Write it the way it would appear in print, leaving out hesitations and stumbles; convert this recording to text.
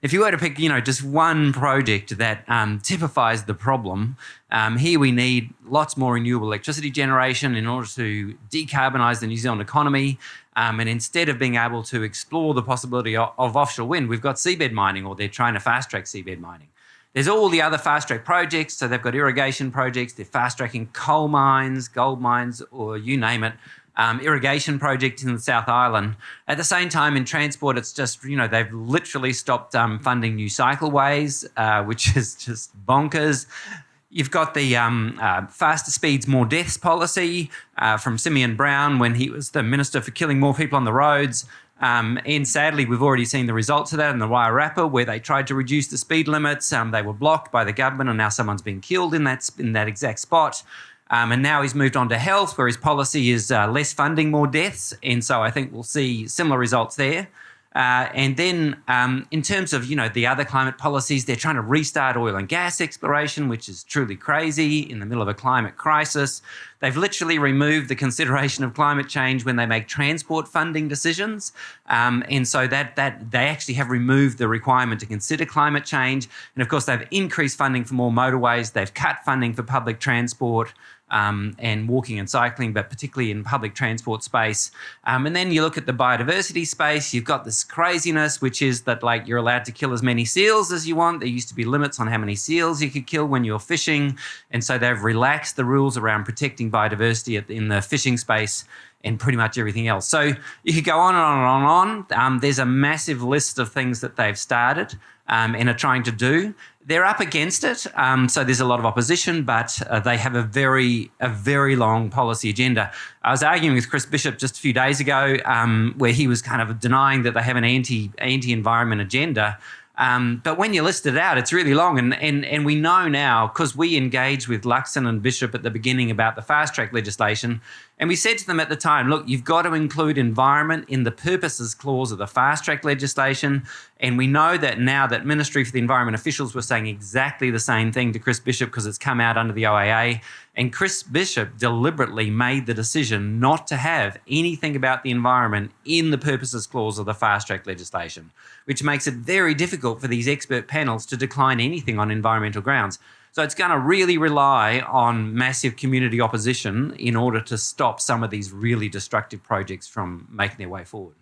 if you were to pick, just one project that typifies the problem, here we need lots more renewable electricity generation in order to decarbonise the New Zealand economy. And instead of being able to explore the possibility of offshore wind, we've got seabed mining, or they're trying to fast-track seabed mining. There's all the other fast-track projects. So they've got irrigation projects. They're fast-tracking coal mines, gold mines, or you name it. Irrigation projects in the South Island. At the same time, in transport, it's just, they've literally stopped funding new cycleways, which is just bonkers. You've got the faster speeds, more deaths policy from Simeon Brown when he was the Minister for killing more people on the roads. And sadly, we've already seen the results of that in the Wairarapa, where they tried to reduce the speed limits. They were blocked by the government, and now someone's been killed in that exact spot. And now he's moved on to health, where his policy is less funding, more deaths. And so I think we'll see similar results there. And then in terms of, the other climate policies, they're trying to restart oil and gas exploration, which is truly crazy in the middle of a climate crisis. They've literally removed the consideration of climate change when they make transport funding decisions. And so that they actually have removed the requirement to consider climate change. And of course, they've increased funding for more motorways. They've cut funding for public transport. And walking and cycling, but particularly in public transport space. And then you look at the biodiversity space, you've got this craziness, which is that you're allowed to kill as many seals as you want. There used to be limits on how many seals you could kill when you're fishing. And so they've relaxed the rules around protecting biodiversity in the fishing space and pretty much everything else. So you could go on and on and on. There's a massive list of things that they've started and are trying to do. They're up against it, so there's a lot of opposition, but they have a very long policy agenda. I was arguing with Chris Bishop just a few days ago where he was kind of denying that they have an anti-environment agenda. But when you list it out, it's really long. And we know now, because we engaged with Luxon and Bishop at the beginning about the fast-track legislation, and we said to them at the time, look, you've got to include environment in the purposes clause of the fast-track legislation. And we know that now that Ministry for the Environment officials were saying exactly the same thing to Chris Bishop because it's come out under the OAA. And Chris Bishop deliberately made the decision not to have anything about the environment in the purposes clause of the fast-track legislation, which makes it very difficult for these expert panels to decline anything on environmental grounds. So it's going to really rely on massive community opposition in order to stop some of these really destructive projects from making their way forward.